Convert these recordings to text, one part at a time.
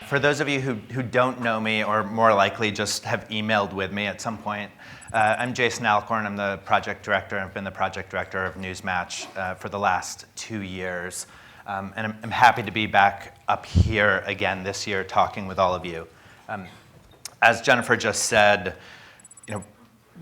For those of you who don't know me, or more likely just have emailed with me at some point, I'm Jason Alcorn. I'm the project director. I've been the project director of Newsmatch for the last 2 years. And I'm happy to be back up here again this year talking with all of you. As Jennifer just said,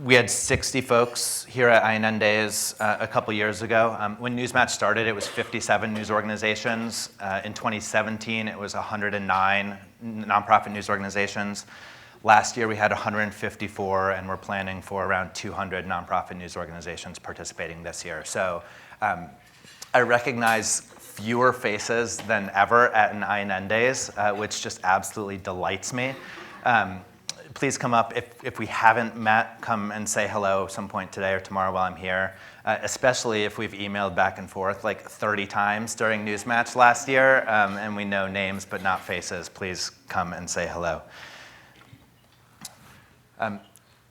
we had 60 folks here at INN Days a couple years ago. When Newsmatch started, it was 57 news organizations. In 2017, it was 109 nonprofit news organizations. Last year, we had 154, and we're planning for around 200 nonprofit news organizations participating this year. So I recognize fewer faces than ever at an INN Days, which just absolutely delights me. Please come up. If we haven't met, come and say hello some point today or tomorrow while I'm here, especially if we've emailed back and forth like 30 times during Newsmatch last year, and we know names but not faces. Please come and say hello.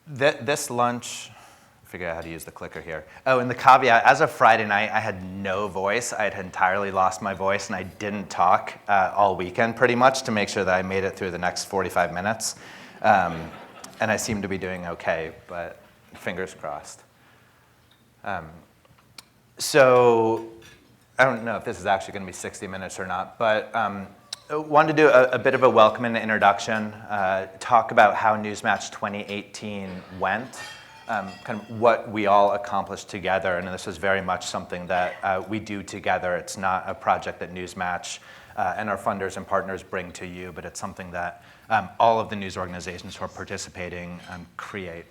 This lunch, figure out how to use the clicker here. Oh, and the caveat, as of Friday night, I had no voice. I had entirely lost my voice, and I didn't talk all weekend pretty much to make sure that I made it through the next 45 minutes. And I seem to be doing okay, but fingers crossed. So I don't know if this is actually going to be 60 minutes or not, but I wanted to do a bit of a welcome and introduction, talk about how Newsmatch 2018 went, kind of what we all accomplished together, and this is very much something that we do together. It's not a project that Newsmatch and our funders and partners bring to you, but it's something that all of the news organizations who are participating create.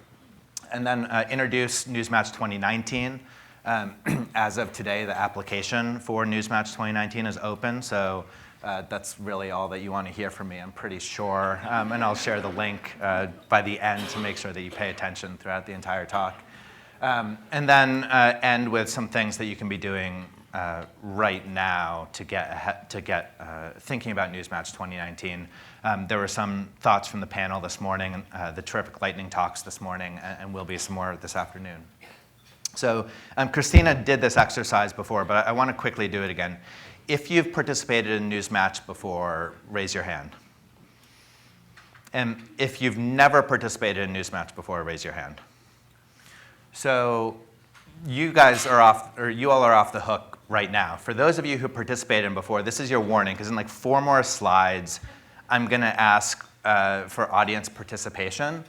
And then introduce Newsmatch 2019. As of today, the application for Newsmatch 2019 is open, so that's really all that you want to hear from me, I'm pretty sure. And I'll share the link by the end to make sure that you pay attention throughout the entire talk. And then end with some things that you can be doing right now to get thinking about Newsmatch 2019. There were some thoughts from the panel this morning, the terrific lightning talks this morning, and will be some more this afternoon. So Christina did this exercise before, but I want to quickly do it again. If you've participated in Newsmatch before, raise your hand. And if you've never participated in Newsmatch before, raise your hand. So you guys are off, or you all are off the hook right now. For those of you who participated in before, this is your warning, because in like 4 more slides, I'm going to ask for audience participation,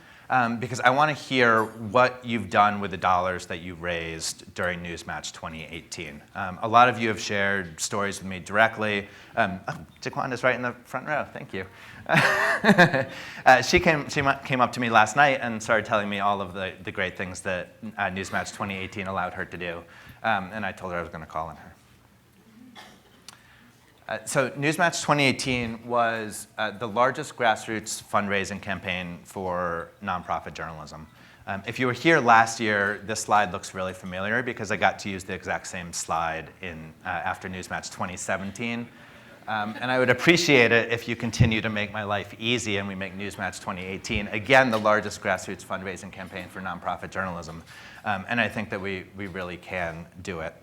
because I want to hear what you've done with the dollars that you raised during Newsmatch 2018. A lot of you have shared stories with me directly. Jaquanda's right in the front row. Thank you. She came up to me last night and started telling me all of the great things that Newsmatch 2018 allowed her to do, and I told her I was going to call on her. So Newsmatch 2018 was the largest grassroots fundraising campaign for nonprofit journalism. If you were here last year, this slide looks really familiar because I got to use the exact same slide after Newsmatch 2017. And I would appreciate it if you continue to make my life easy and we make Newsmatch 2018, again, the largest grassroots fundraising campaign for nonprofit journalism. And I think that we really can do it.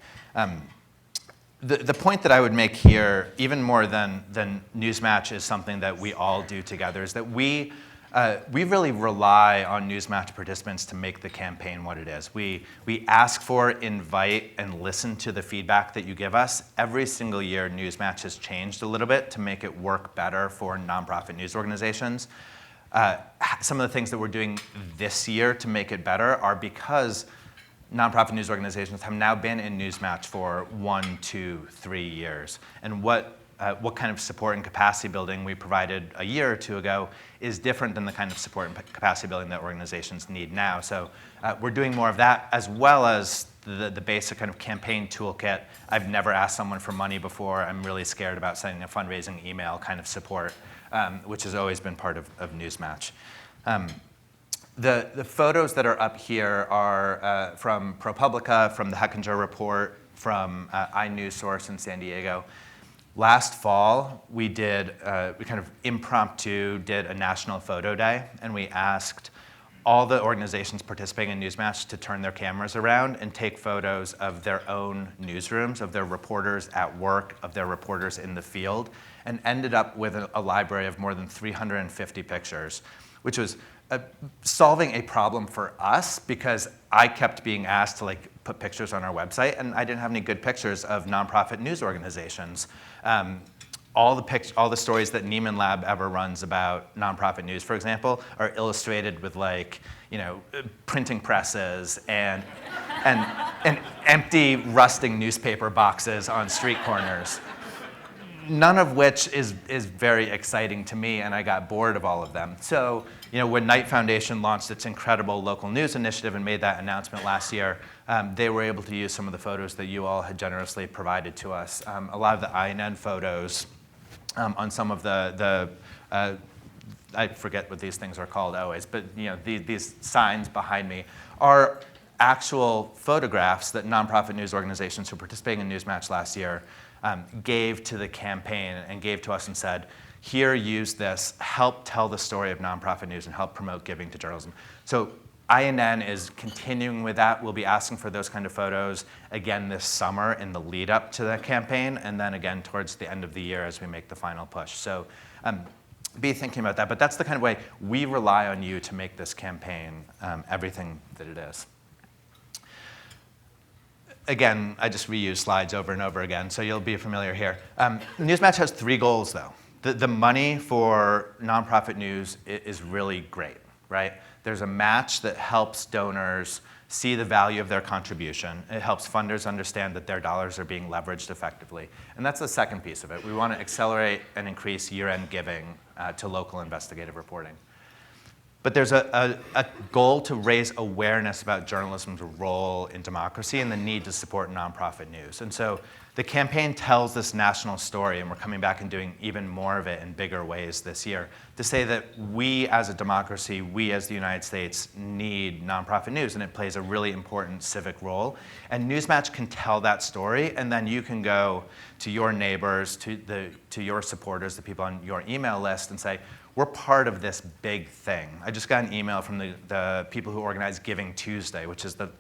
The point that I would make here, even more than Newsmatch is something that we all do together, is that we really rely on Newsmatch participants to make the campaign what it is. We ask for, invite, and listen to the feedback that you give us. Every single year, Newsmatch has changed a little bit to make it work better for nonprofit news organizations. Some of the things that we're doing this year to make it better are because nonprofit news organizations have now been in Newsmatch for 1, 2, 3 years. And what kind of support and capacity building we provided a year or 2 ago is different than the kind of support and capacity building that organizations need now. So we're doing more of that, as well as the basic kind of campaign toolkit. I've never asked someone for money before. I'm really scared about sending a fundraising email kind of support, which has always been part of Newsmatch. The photos that are up here are from ProPublica, from the Hechinger Report, from iNewsSource in San Diego. Last fall, we kind of impromptu did a national photo day, and we asked all the organizations participating in Newsmatch to turn their cameras around and take photos of their own newsrooms, of their reporters at work, of their reporters in the field, and ended up with a library of more than 350 pictures, which was solving a problem for us because I kept being asked to put pictures on our website, and I didn't have any good pictures of nonprofit news organizations. All the stories that Nieman Lab ever runs about nonprofit news, for example, are illustrated with printing presses and empty, rusting newspaper boxes on street corners. None of which is very exciting to me, and I got bored of all of them. So, when Knight Foundation launched its incredible local news initiative and made that announcement last year, they were able to use some of the photos that you all had generously provided to us. A lot of the INN photos on some of the I forget what these things are called always, but these signs behind me are actual photographs that nonprofit news organizations who were participating in Newsmatch last year gave to the campaign and gave to us and said, here, use this, help tell the story of nonprofit news and help promote giving to journalism. So INN is continuing with that. We'll be asking for those kind of photos again this summer in the lead up to the campaign, and then again towards the end of the year as we make the final push. So be thinking about that, but that's the kind of way we rely on you to make this campaign everything that it is. Again, I just reuse slides over and over again, so you'll be familiar here. Newsmatch has 3 goals, though. The money for nonprofit news is really great, right? There's a match that helps donors see the value of their contribution. It helps funders understand that their dollars are being leveraged effectively. And that's the second piece of it. We want to accelerate and increase year-end giving to local investigative reporting. But there's a goal to raise awareness about journalism's role in democracy and the need to support nonprofit news. And so the campaign tells this national story, and we're coming back and doing even more of it in bigger ways this year, to say that we as a democracy, we as the United States need nonprofit news, and it plays a really important civic role. And Newsmatch can tell that story, and then you can go to your neighbors, to your supporters, the people on your email list, and say, we're part of this big thing. I just got an email from the people who organize Giving Tuesday, which is the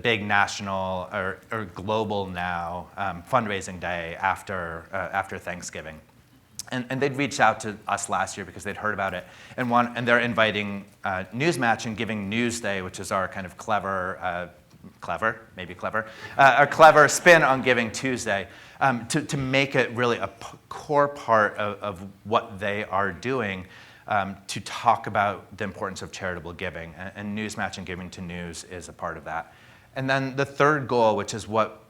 big national or global now fundraising day after Thanksgiving. And they'd reached out to us last year because they'd heard about it. And they're inviting Newsmatch and Giving Newsday, which is our kind of clever spin on Giving Tuesday, to make it really a core part of what they are doing to talk about the importance of charitable giving. And Newsmatch and Giving to News is a part of that. And then the third goal, which is what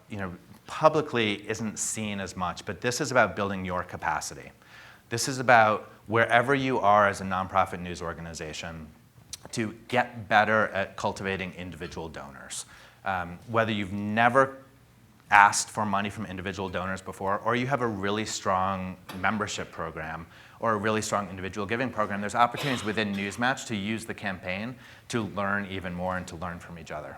publicly isn't seen as much, but this is about building your capacity. This is about wherever you are as a nonprofit news organization to get better at cultivating individual donors. Whether you've never asked for money from individual donors before, or you have a really strong membership program or a really strong individual giving program, there's opportunities within Newsmatch to use the campaign to learn even more and to learn from each other.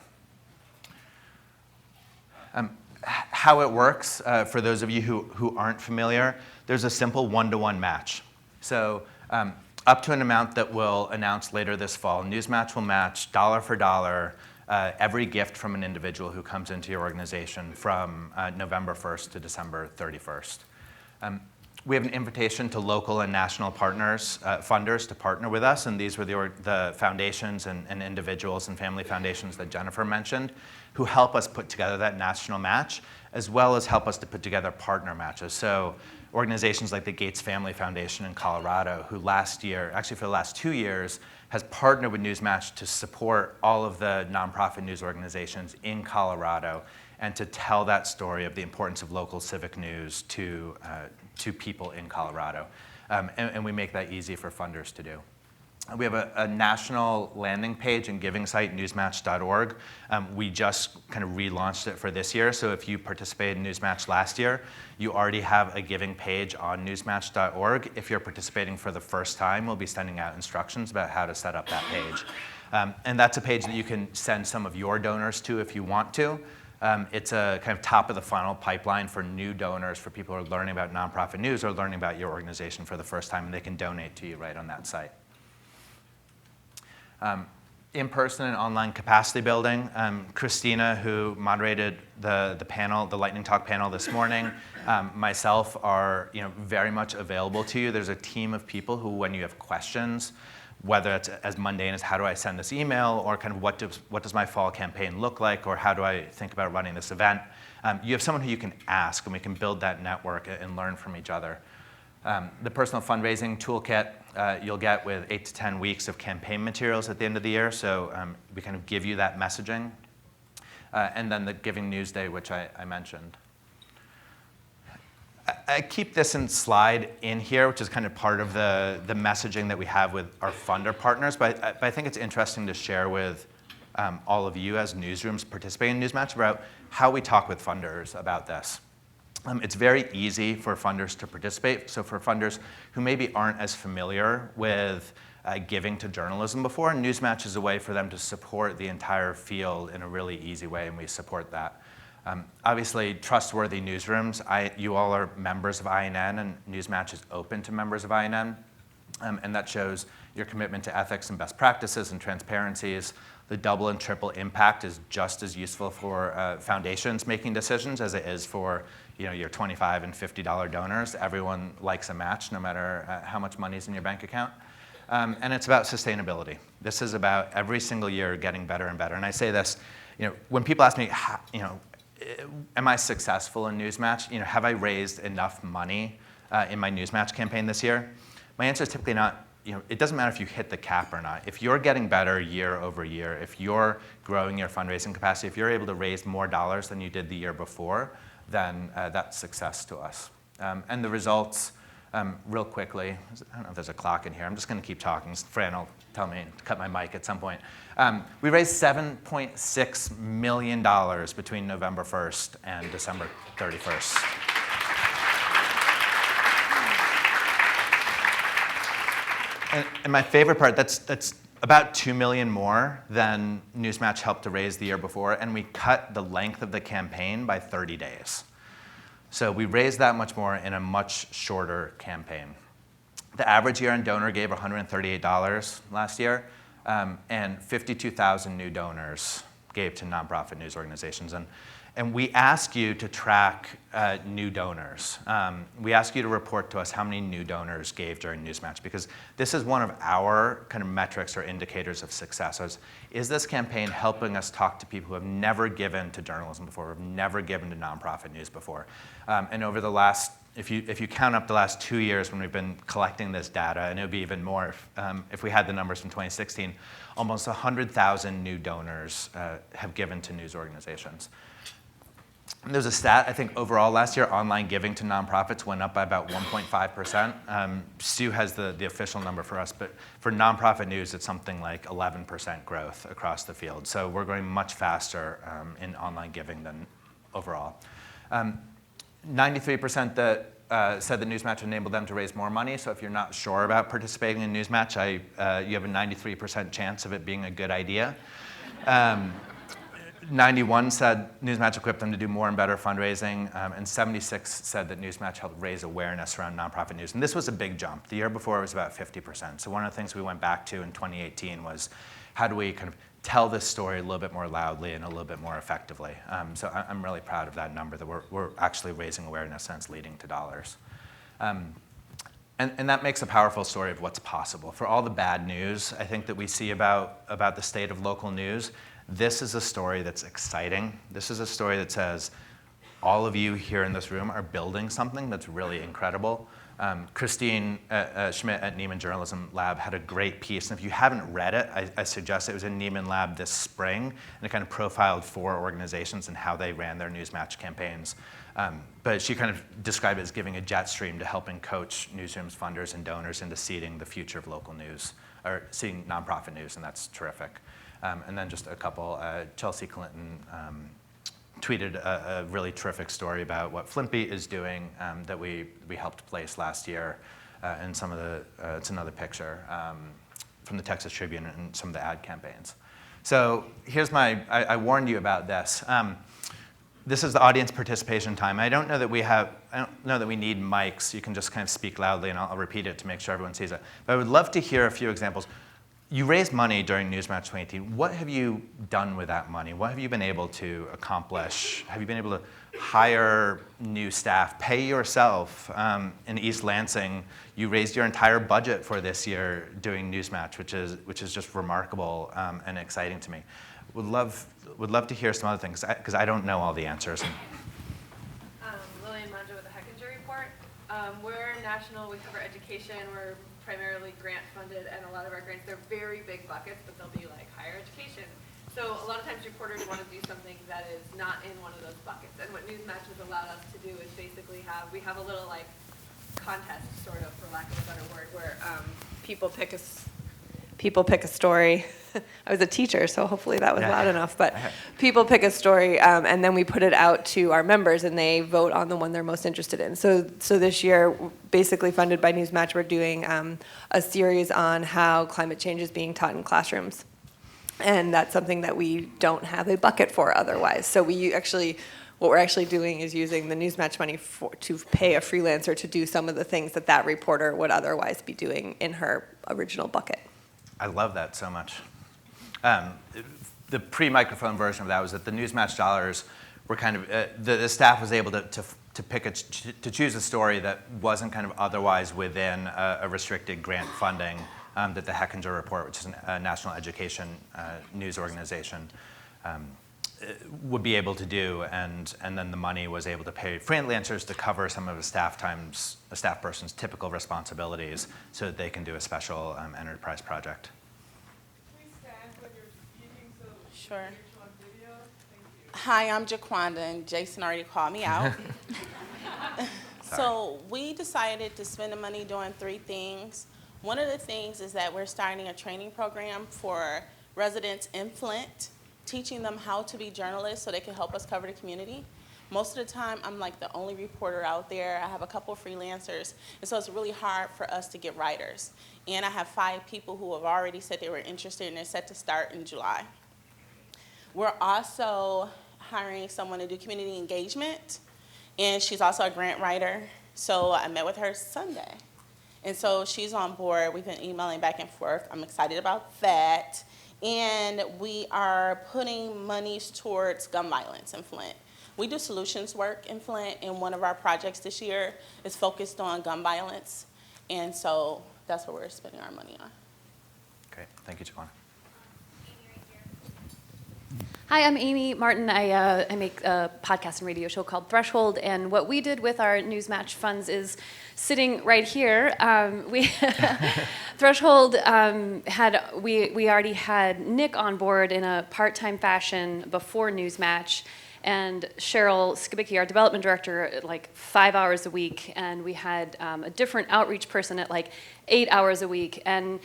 How it works, for those of you who aren't familiar, there's a simple one-to-one match. So up to an amount that we'll announce later this fall, Newsmatch will match dollar for dollar every gift from an individual who comes into your organization from November 1st to December 31st. We have an invitation to local and national partners, funders, to partner with us, and these were the foundations and individuals and family foundations that Jennifer mentioned, who help us put together that national match, as well as help us to put together partner matches. So organizations like the Gates Family Foundation in Colorado, who last year, actually for the last 2 years, has partnered with Newsmatch to support all of the nonprofit news organizations in Colorado and to tell that story of the importance of local civic news to people in Colorado. And we make that easy for funders to do. We have a national landing page and giving site, newsmatch.org. We just kind of relaunched it for this year, so if you participated in Newsmatch last year, you already have a giving page on newsmatch.org. If you're participating for the first time, we'll be sending out instructions about how to set up that page. And that's a page that you can send some of your donors to if you want to. It's a kind of top of the funnel pipeline for new donors, for people who are learning about nonprofit news or learning about your organization for the first time, and they can donate to you right on that site. in-person and online capacity building. Christina, who moderated the panel, the Lightning Talk panel this morning, myself are very much available to you. There's a team of people who, when you have questions, whether it's as mundane as how do I send this email, or kind of what does my fall campaign look like, or how do I think about running this event, you have someone who you can ask, and we can build that network and learn from each other. The personal fundraising toolkit you'll get with 8 to 10 weeks of campaign materials at the end of the year, so we kind of give you that messaging. And then the Giving News Day, which I mentioned. I keep this slide in here, which is kind of part of the messaging that we have with our funder partners, but I think it's interesting to share with all of you as newsrooms participating in Newsmatch about how we talk with funders about this. It's very easy for funders to participate. So for funders who maybe aren't as familiar with giving to journalism before, Newsmatch is a way for them to support the entire field in a really easy way, and we support that. Obviously, trustworthy newsrooms, you all are members of INN, and Newsmatch is open to members of INN, and that shows your commitment to ethics and best practices and transparencies. The double and triple impact is just as useful for foundations making decisions as it is for your $25 and $50 donors. Everyone likes a match, no matter how much money is in your bank account. And it's about sustainability. This is about every single year getting better and better. And I say this, when people ask me, am I successful in Newsmatch? Have I raised enough money in my Newsmatch campaign this year? My answer is typically not. It doesn't matter if you hit the cap or not. If you're getting better year over year, if you're growing your fundraising capacity, if you're able to raise more dollars than you did the year before, then that's success to us. And the results, real quickly, I don't know if there's a clock in here. I'm just going to keep talking. Fran will tell me to cut my mic at some point. We raised $7.6 million between November 1st and December 31st. And my favorite part, that's about $2 million more than Newsmatch helped to raise the year before, and we cut the length of the campaign by 30 days. So we raised that much more in a much shorter campaign. The average year-end donor gave $138 last year, and 52,000 new donors gave to nonprofit news organizations. And we ask you to track new donors. We ask you to report to us how many new donors gave during Newsmatch, because this is one of our kind of metrics or indicators of success. Is this campaign helping us talk to people who have never given to journalism before, who have never given to nonprofit news before? And over the last, if you count up the last 2 years when we've been collecting this data, and it would be even more if we had the numbers from 2016, almost 100,000 new donors have given to news organizations. There's a stat, I think overall last year, online giving to nonprofits went up by about 1.5%. Sue has the official number for us, but for nonprofit news, it's something like 11% growth across the field. So we're going much faster in online giving than overall. 93% that said that Newsmatch enabled them to raise more money. So if you're not sure about participating in Newsmatch, you have a 93% chance of it being a good idea. 91 said Newsmatch equipped them to do more and better fundraising, and 76 said that Newsmatch helped raise awareness around nonprofit news. And this was a big jump. The year before it was about 50%. So one of the things we went back to in 2018 was how do we kind of tell this story a little bit more loudly and a little bit more effectively. So I'm really proud of that number, that we're actually raising awareness and it's leading to dollars. And that makes a powerful story of what's possible. For all the bad news, I think, that we see about the state of local news, this is a story that's exciting. This is a story that says all of you here in this room are building something that's really incredible. Christine Schmidt at Neiman Journalism Lab had a great piece, and if you haven't read it, I suggest it. It was in Neiman Lab this spring, and it kind of profiled 4 organizations and how they ran their Newsmatch campaigns. But she kind of described it as giving a jet stream to helping coach newsrooms, funders, and donors into seeding the future of local news, or seeding nonprofit news, and that's terrific. And then just a couple, Chelsea Clinton tweeted a really terrific story about what Flimpy is doing that we helped place last year, and some of it's another picture from the Texas Tribune and some of the ad campaigns. So here's I warned you about this. This is the audience participation time. I don't know that we need mics. You can just kind of speak loudly, and I'll repeat it to make sure everyone sees it. But I would love to hear a few examples. You raised money during Newsmatch 2018. What have you done with that money? What have you been able to accomplish? Have you been able to hire new staff, pay yourself? In East Lansing, you raised your entire budget for this year doing Newsmatch, which is just remarkable and exciting to me. Would love to hear some other things, because I don't know all the answers. Lillian Manja with the Hechinger Report. We're national, we cover education, we're primarily grant funded, and a lot of our grants, they're very big buckets, but they'll be like higher education. So a lot of times reporters want to do something that is not in one of those buckets. And what Newsmatch has allowed us to do is basically we have a little like contest, sort of, for lack of a better word, where people pick a story. I was a teacher, so hopefully that was loud enough. But people pick a story, and then we put it out to our members, and they vote on the one they're most interested in. So this year, basically funded by Newsmatch, we're doing a series on how climate change is being taught in classrooms. And that's something that we don't have a bucket for otherwise. So what we're actually doing is using the Newsmatch money to pay a freelancer to do some of the things that reporter would otherwise be doing in her original bucket. I love that so much. The pre-microphone version of that was that the Newsmatch dollars were kind of, the staff was able to choose a story that wasn't kind of otherwise within a restricted grant funding that the Hechinger Report, which is a national education news organization, would be able to do, and then the money was able to pay freelancers to cover some of a staff person's typical responsibilities so that they can do a special enterprise project. Please stand when you're speaking so Sure. you're on video. Thank you. Hi, I'm Jaquanda, and Jason already called me out. So we decided to spend the money doing 3 things. One of the things is that we're starting a training program for residents in Flint, teaching them how to be journalists so they can help us cover the community. Most of the time, I'm like the only reporter out there. I have a couple of freelancers, and so it's really hard for us to get writers. And I have 5 people who have already said they were interested, and they're set to start in July. We're also hiring someone to do community engagement, and she's also a grant writer. So I met with her Sunday. And so she's on board. We've been emailing back and forth. I'm excited about that. And we are putting monies towards gun violence in Flint. We do solutions work in Flint, and one of our projects this year is focused on gun violence. And so that's what we're spending our money on. Great. Thank you, Jaquanda. Hi, I'm Amy Martin. I make a podcast and radio show called Threshold, and what we did with our Newsmatch funds is sitting right here. Threshold we already had Nick on board in a part-time fashion before Newsmatch, and Cheryl Skibicki, our development director, at like 5 hours a week, and we had a different outreach person at like 8 hours a week, and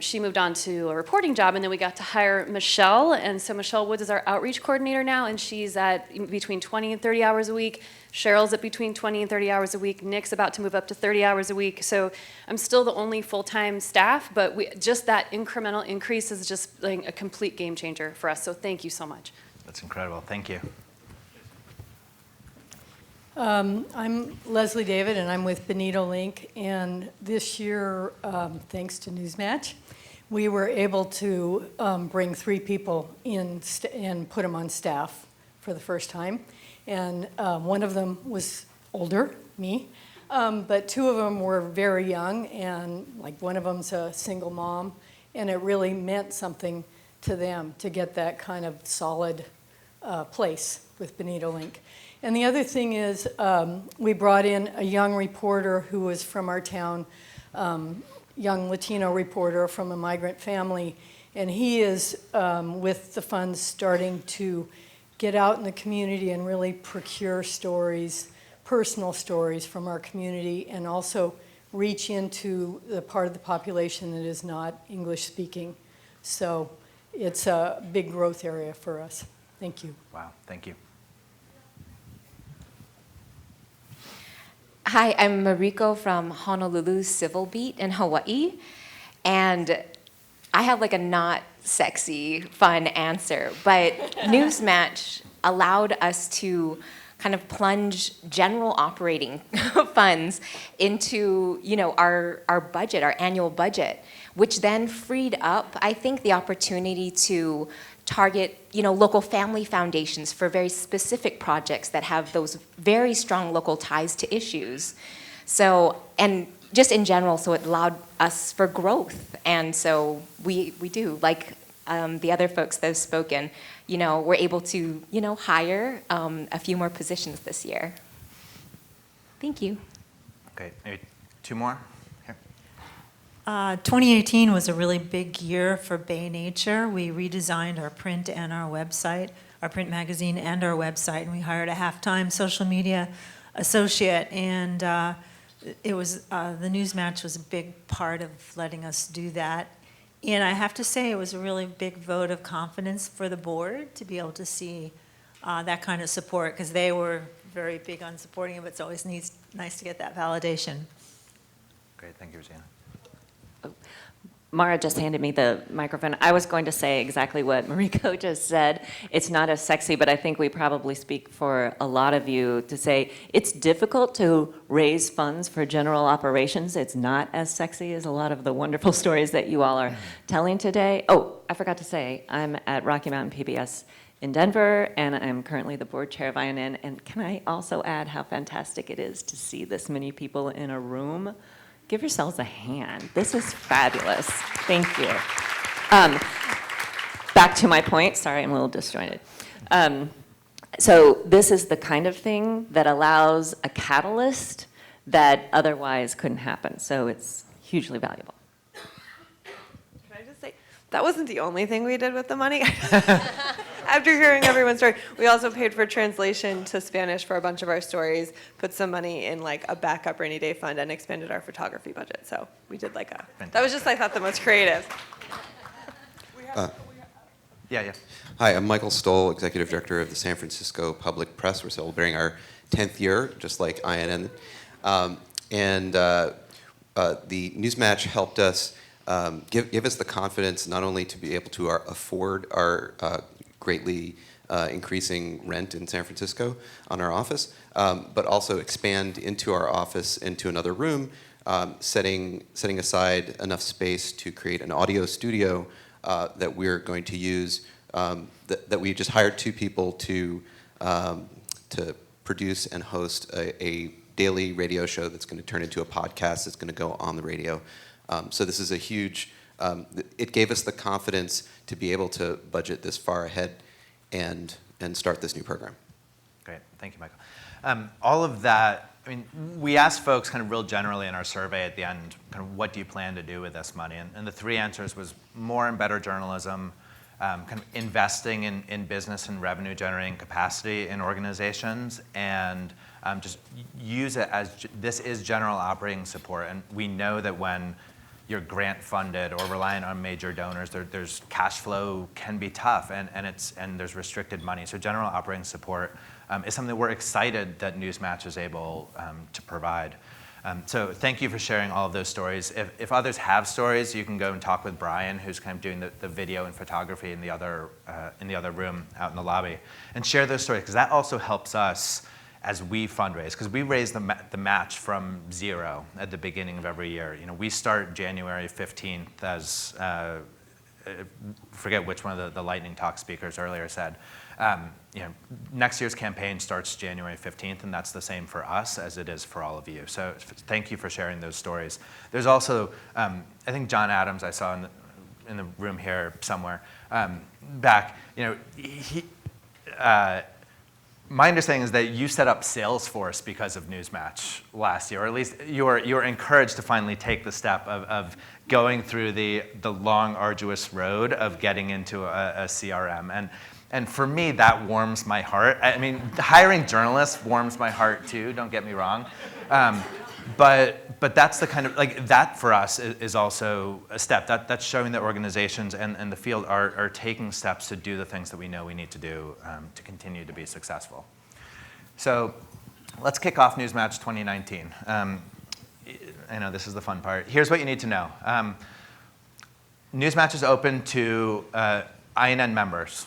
she moved on to a reporting job, and then we got to hire Michelle, and so Michelle Woods is our outreach coordinator now, and she's at between 20 and 30 hours a week. Cheryl's at between 20 and 30 hours a week. Nick's about to move up to 30 hours a week, so I'm still the only full-time staff, but just that incremental increase is just like a complete game changer for us, so thank you so much. That's incredible. Thank you. I'm Leslie David, and I'm with Benito Link. And this year, thanks to Newsmatch, we were able to bring 3 people in and put them on staff for the first time. And one of them was older, me, but 2 of them were very young, and like one of them's a single mom, and it really meant something to them to get that kind of solid place with Benito Link. And the other thing is we brought in a young reporter who was from our town, young Latino reporter from a migrant family, and he is, with the funds, starting to get out in the community and really procure stories, personal stories from our community, and also reach into the part of the population that is not English speaking. So it's a big growth area for us. Thank you. Wow. Thank you. Hi, I'm Mariko from Honolulu Civil Beat in Hawaii, and I have like a not sexy, fun answer, but Newsmatch allowed us to kind of plunge general operating funds into, our budget, our annual budget, which then freed up, I think, the opportunity to target, local family foundations for very specific projects that have those very strong local ties to issues. So, and just in general, so it allowed us for growth. And so we do, like the other folks that have spoken, we're able to, hire a few more positions this year. Thank you. Okay, maybe two more. Here. 2018 was a really big year for Bay Nature. We redesigned our print and our website, our print magazine and our website, and we hired a half-time social media associate. And it was the news match was a big part of letting us do that. And I have to say, it was a really big vote of confidence for the board to be able to see that kind of support, because they were very big on supporting it, but it's always nice to get that validation. Great, thank you, Regina. Mara just handed me the microphone. I was going to say exactly what Mariko just said. It's not as sexy, but I think we probably speak for a lot of you to say it's difficult to raise funds for general operations. It's not as sexy as a lot of the wonderful stories that you all are telling today. Oh, I forgot to say, I'm at Rocky Mountain PBS in Denver, and I'm currently the board chair of INN. And can I also add how fantastic it is to see this many people in a room? Give yourselves a hand. This is fabulous. Thank you. Back to my point. Sorry, I'm a little disjointed. So this is the kind of thing that allows a catalyst that otherwise couldn't happen. So it's hugely valuable. Can I just say, that wasn't the only thing we did with the money. After hearing everyone's story, we also paid for translation to Spanish for a bunch of our stories, put some money in like a backup rainy day fund, and expanded our photography budget. So we did like that was just, I thought, the most creative. Yeah. Hi, I'm Michael Stoll, Executive Director of the San Francisco Public Press. We're celebrating our 10th year, just like INN. The Newsmatch helped us give us the confidence not only to be able to afford our greatly increasing rent in San Francisco on our office, but also expand into our office into another room, setting aside enough space to create an audio studio that we're going to use, that we just hired 2 people to produce and host a daily radio show that's going to turn into a podcast that's going to go on the radio. So this is a huge, it gave us the confidence to be able to budget this far ahead and start this new program. Great, thank you, Michael. All of that, I mean, we asked folks kind of real generally in our survey at the end, kind of what do you plan to do with this money? And the 3 answers was more and better journalism, kind of investing in business and revenue generating capacity in organizations, and just use it as, this is general operating support. And we know that when you're grant funded or reliant on major donors, there's cash flow can be tough, and there's restricted money. So general operating support is something that we're excited that Newsmatch is able to provide. So thank you for sharing all of those stories. If others have stories, you can go and talk with Brian, who's kind of doing the video and photography in the other room out in the lobby, and share those stories, because that also helps us as we fundraise, because we raise the match from 0 at the beginning of every year. We start January 15th as, forget which one of the lightning talk speakers earlier said. Next year's campaign starts January 15th, and that's the same for us as it is for all of you. So thank you for sharing those stories. There's also, I think John Adams, I saw in the room here somewhere back, my understanding is that you set up Salesforce because of Newsmatch last year, or at least you were encouraged to finally take the step of going through the long, arduous road of getting into a CRM. And for me, that warms my heart. I mean, hiring journalists warms my heart too, don't get me wrong. But that's the kind of, like, that for us is also a step. That's showing that organizations and the field are taking steps to do the things that we know we need to do to continue to be successful. So let's kick off Newsmatch 2019. I know this is the fun part. Here's what you need to know. Newsmatch is open to INN members.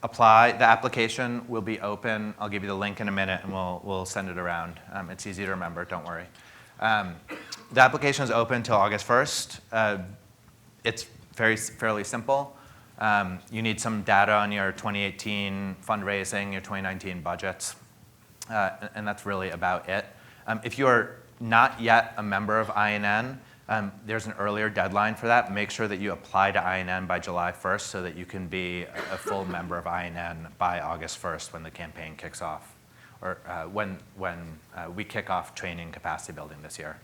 apply. The application will be open. I'll give you the link in a minute, and we'll send it around. It's easy to remember, don't worry. The application is open until August 1st. It's fairly simple. You need some data on your 2018 fundraising, your 2019 budgets, and that's really about it. If you're not yet a member of INN, there's an earlier deadline for that. Make sure that you apply to INN by July 1st so that you can be a full member of INN by August 1st when the campaign kicks off, or when we kick off training capacity building this year.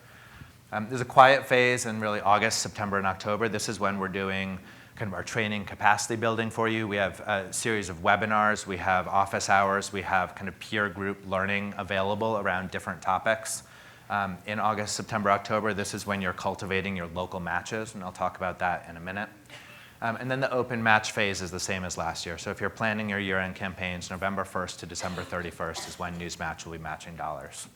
There's a quiet phase in really August, September, and October. This is when we're doing kind of our training capacity building for you. We have a series of webinars. We have office hours. We have kind of peer group learning available around different topics. In August, September, October, this is when you're cultivating your local matches, and I'll talk about that in a minute. And then the open match phase is the same as last year. So if you're planning your year-end campaigns, November 1st to December 31st is when Newsmatch will be matching dollars.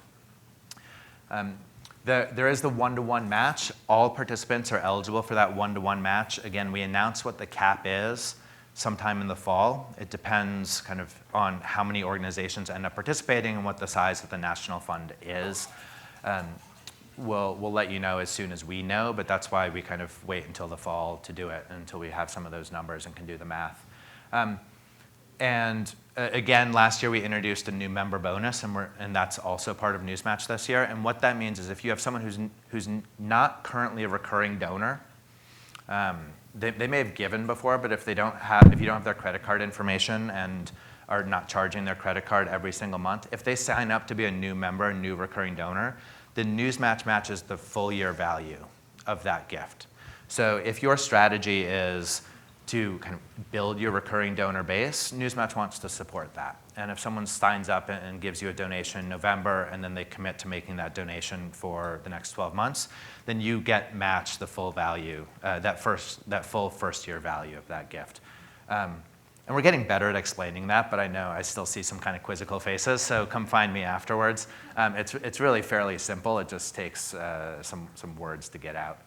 There is the one-to-one match. All participants are eligible for that one-to-one match. Again, we announce what the cap is sometime in the fall. It depends kind of on how many organizations end up participating and what the size of the national fund is. We'll let you know as soon as we know, but that's why we kind of wait until the fall to do it, until we have some of those numbers and can do the math. Again, last year we introduced a new member bonus, and that's also part of Newsmatch this year. And what that means is if you have someone who's not currently a recurring donor, they may have given before, but if you don't have their credit card information and are not charging their credit card every single month, if they sign up to be a new member, a new recurring donor, the Newsmatch matches the full year value of that gift. So if your strategy is to kind of build your recurring donor base, Newsmatch wants to support that. And if someone signs up and gives you a donation in November and then they commit to making that donation for the next 12 months, then you get matched the full value, that full first year value of that gift. And we're getting better at explaining that, but I know I still see some kind of quizzical faces, so come find me afterwards. It's really fairly simple. It just takes some words to get out.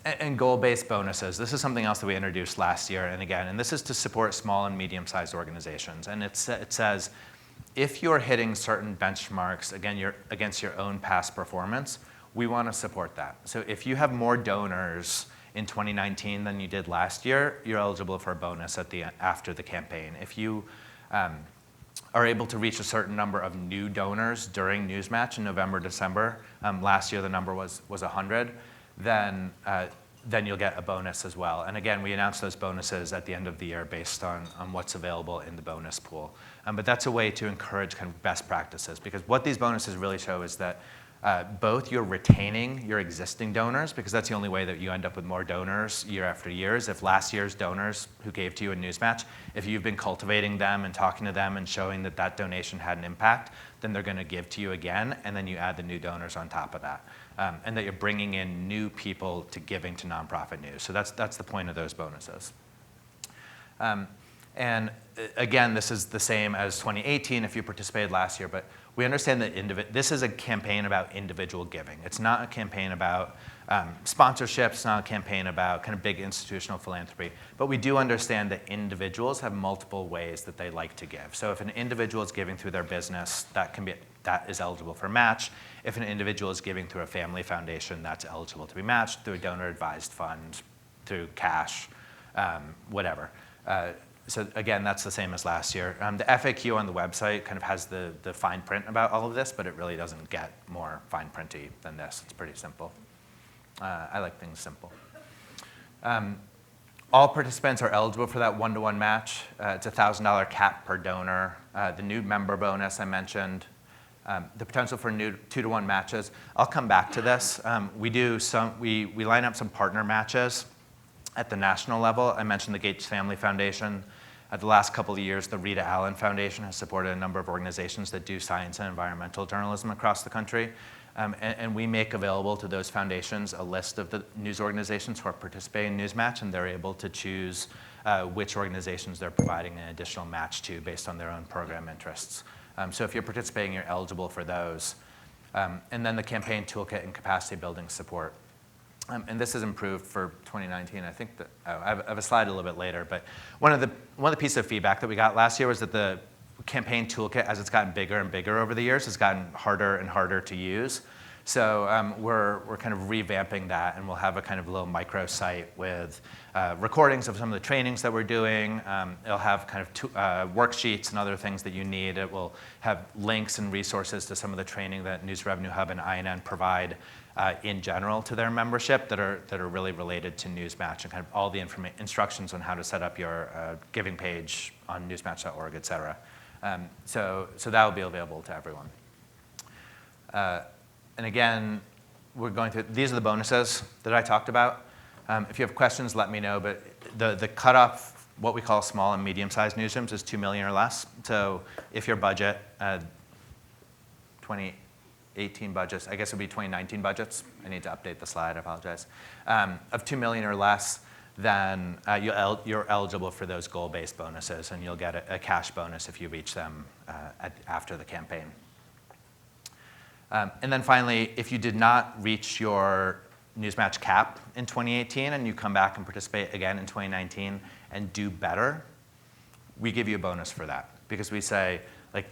And goal-based bonuses. This is something else that we introduced last year and again, and this is to support small and medium-sized organizations. And it says, if you're hitting certain benchmarks, again, against your own past performance, we want to support that. So if you have more donors in 2019 than you did last year, you're eligible for a bonus after the campaign. If you are able to reach a certain number of new donors during Newsmatch in November, December, last year the number was 100, then you'll get a bonus as well. And again, we announce those bonuses at the end of the year based on what's available in the bonus pool. But that's a way to encourage kind of best practices, because what these bonuses really show is that both you're retaining your existing donors, because that's the only way that you end up with more donors year after year. Is if last year's donors who gave to you in Newsmatch, if you've been cultivating them and talking to them and showing that that donation had an impact, then they're going to give to you again, and then you add the new donors on top of that. And that you're bringing in new people to giving to nonprofit news. So that's the point of those bonuses. And again, this is the same as 2018 if you participated last year, but we understand that this is a campaign about individual giving. It's not a campaign about sponsorships, it's not a campaign about kind of big institutional philanthropy, but we do understand that individuals have multiple ways that they like to give. So if an individual is giving through their business, that is eligible for match. If an individual is giving through a family foundation, that's eligible to be matched through a donor-advised fund, through cash, whatever. So again, that's the same as last year. The FAQ on the website kind of has the fine print about all of this, but it really doesn't get more fine printy than this. It's pretty simple. I like things simple. All participants are eligible for that one-to-one match. It's a $1,000 cap per donor. The new member bonus I mentioned. The potential for new 2-to-1 matches. I'll come back to this. We line up some partner matches at the national level. I mentioned the Gates Family Foundation. The last couple of years, the Rita Allen Foundation has supported a number of organizations that do science and environmental journalism across the country. And we make available to those foundations a list of the news organizations who are participating in Newsmatch, and they're able to choose which organizations they're providing an additional match to based on their own program interests. So if you're participating, you're eligible for those. And then the campaign toolkit and capacity building support. And this is improved for 2019. I think that I have a slide a little bit later, but one of the pieces of feedback that we got last year was that the campaign toolkit, as it's gotten bigger and bigger over the years, has gotten harder and harder to use. So we're kind of revamping that, and we'll have a kind of little micro site with recordings of some of the trainings that we're doing. It'll have kind of worksheets and other things that you need. It will have links and resources to some of the training that News Revenue Hub and INN provide in general to their membership that are really related to Newsmatch, and kind of all the instructions on how to set up your giving page on newsmatch.org, et cetera. So that will be available to everyone. And again, we're going through, these are the bonuses that I talked about. If you have questions, let me know, but the cutoff, what we call small and medium-sized newsrooms, is $2 million or less. So if your budget, 2018 budgets, I guess it would be 2019 budgets, I need to update the slide, I apologize, of $2 million or less, then you're eligible for those goal-based bonuses, and you'll get a cash bonus if you reach them after the campaign. And then finally, if you did not reach your Newsmatch cap in 2018 and you come back and participate again in 2019 and do better, we give you a bonus for that. Because we say, like,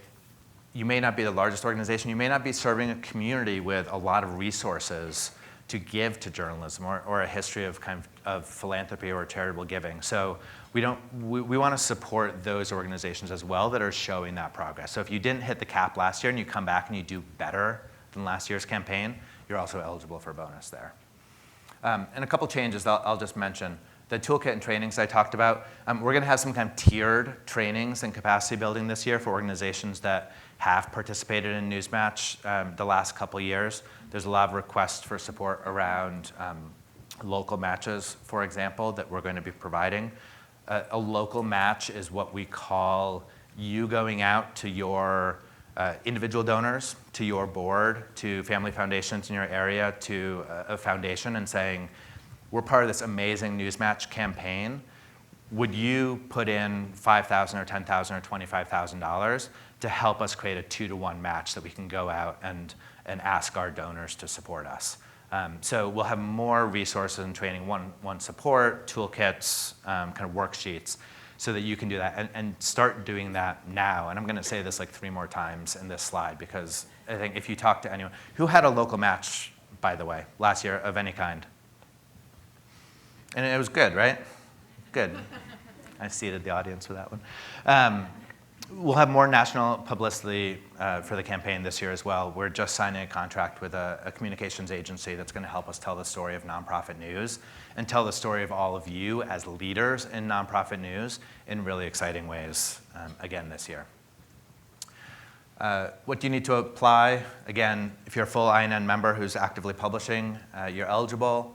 you may not be the largest organization, you may not be serving a community with a lot of resources to give to journalism or a history of of philanthropy or charitable giving. So we want to support those organizations as well that are showing that progress. So if you didn't hit the cap last year and you come back and you do better than last year's campaign, you're also eligible for a bonus there. And a couple changes I'll just mention. The toolkit and trainings I talked about, we're going to have some kind of tiered trainings and capacity building this year for organizations that have participated in Newsmatch the last couple years. There's a lot of requests for support around local matches, for example, that we're going to be providing. A local match is what we call you going out to your individual donors, to your board, to family foundations in your area, to a foundation, and saying, we're part of this amazing Newsmatch campaign. Would you put in $5,000 or $10,000 or $25,000 to help us create a 2-to-1 match that we can go out and ask our donors to support us? So we'll have more resources and training, one support, toolkits, kind of worksheets, so that you can do that and start doing that now. And I'm going to say this like 3 more times in this slide, because I think if you talk to anyone, who had a local match, by the way, last year of any kind? And it was good, right? Good. I seated the audience for that one. We'll have more national publicity for the campaign this year as well. We're just signing a contract with a communications agency that's going to help us tell the story of nonprofit news and tell the story of all of you as leaders in nonprofit news in really exciting ways again this year. What do you need to apply? Again, if you're a full INN member who's actively publishing, you're eligible.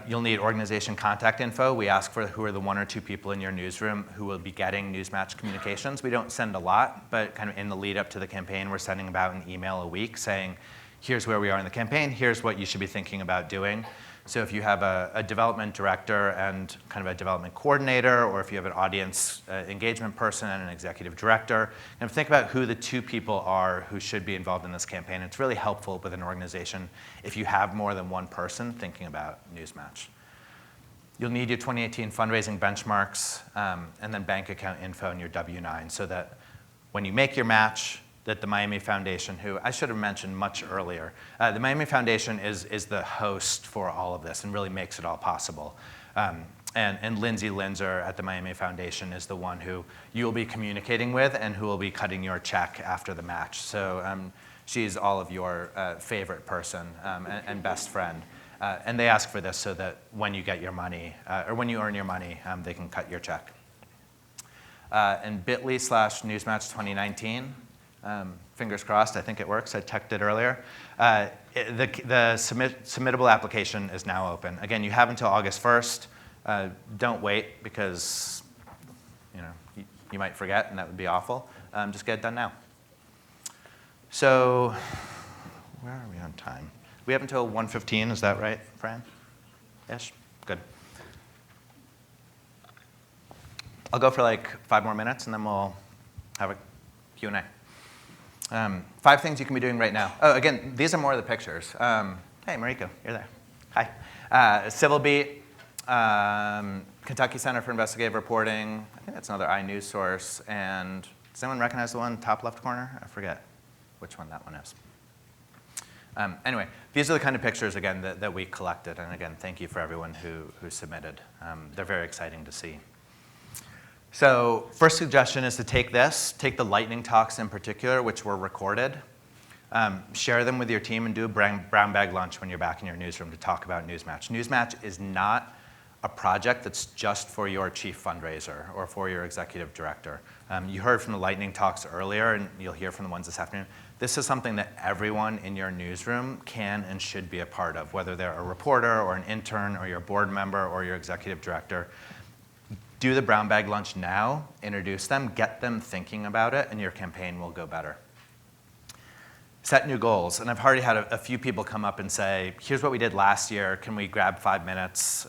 You'll need organization contact info. We ask for who are the 1 or 2 people in your newsroom who will be getting Newsmatch communications. We don't send a lot, but kind of in the lead up to the campaign, we're sending about an email a week saying, here's where we are in the campaign, here's what you should be thinking about doing. So if you have a development director and kind of a development coordinator, or if you have an audience engagement person and an executive director, and think about who the 2 people are who should be involved in this campaign. It's really helpful with an organization if you have more than 1 person thinking about Newsmatch. You'll need your 2018 fundraising benchmarks and then bank account info and your W-9, so that when you make your match, that the Miami Foundation, who I should have mentioned much earlier, the Miami Foundation is the host for all of this and really makes it all possible. And Lindsay Linzer at the Miami Foundation is the one who you will be communicating with and who will be cutting your check after the match. So she's all of your favorite person and best friend. And they ask for this so that when you get your money, or when you earn your money, they can cut your check. And bit.ly/Newsmatch 2019. Fingers crossed, I think it works. I checked it earlier. The submittable application is now open. Again, you have until August 1st. Don't wait, because you might forget, and that would be awful. Just get it done now. So where are we on time? We have until 1:15, is that right, Fran? Ish? Good. I'll go for like 5 more minutes, and then we'll have a Q&A. 5 things you can be doing right now. Oh, again, these are more of the pictures. Hey, Mariko, you're there. Hi. Civil Beat, Kentucky Center for Investigative Reporting. I think that's another iNews source. And does anyone recognize the one top left corner? I forget which one that one is. Anyway, these are the kind of pictures, again, that we collected. And again, thank you for everyone who submitted. They're very exciting to see. So first suggestion is to take the lightning talks in particular, which were recorded, share them with your team and do a brown bag lunch when you're back in your newsroom to talk about Newsmatch. Newsmatch is not a project that's just for your chief fundraiser or for your executive director. You heard from the lightning talks earlier, and you'll hear from the ones this afternoon. This is something that everyone in your newsroom can and should be a part of, whether they're a reporter or an intern or your board member or your executive director. Do the brown bag lunch now, introduce them, get them thinking about it, and your campaign will go better. Set new goals. And I've already had a few people come up and say, here's what we did last year. Can we grab 5 minutes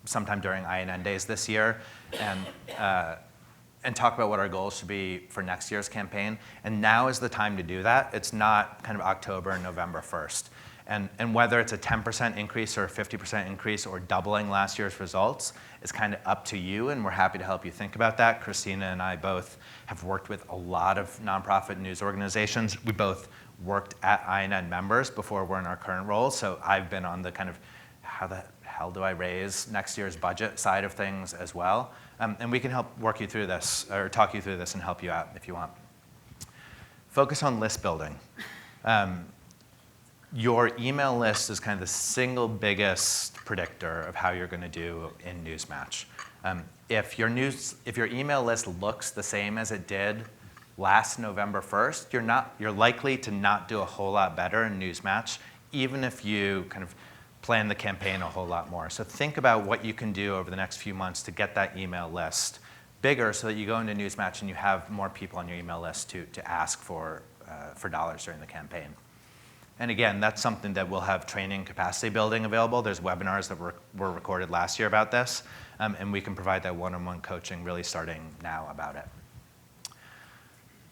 sometime during INN days this year and talk about what our goals should be for next year's campaign? And now is the time to do that. It's not kind of October and November 1st. And whether it's a 10% increase or a 50% increase or doubling last year's results is kind of up to you, and we're happy to help you think about that. Christina and I both have worked with a lot of nonprofit news organizations. We both worked at INN members before we're in our current roles, so I've been on the kind of how the hell do I raise next year's budget side of things as well. And we can help work you through this, or talk you through this and help you out if you want. Focus on list building. Your email list is kind of the single biggest predictor of how you're going to do in Newsmatch. If your email list looks the same as it did last November 1st, you're likely to not do a whole lot better in Newsmatch, even if you kind of plan the campaign a whole lot more. So think about what you can do over the next few months to get that email list bigger so that you go into Newsmatch and you have more people on your email list to ask for dollars during the campaign. And again, that's something that we'll have training capacity building available. There's webinars that were recorded last year about this, and we can provide that one-on-one coaching really starting now about it.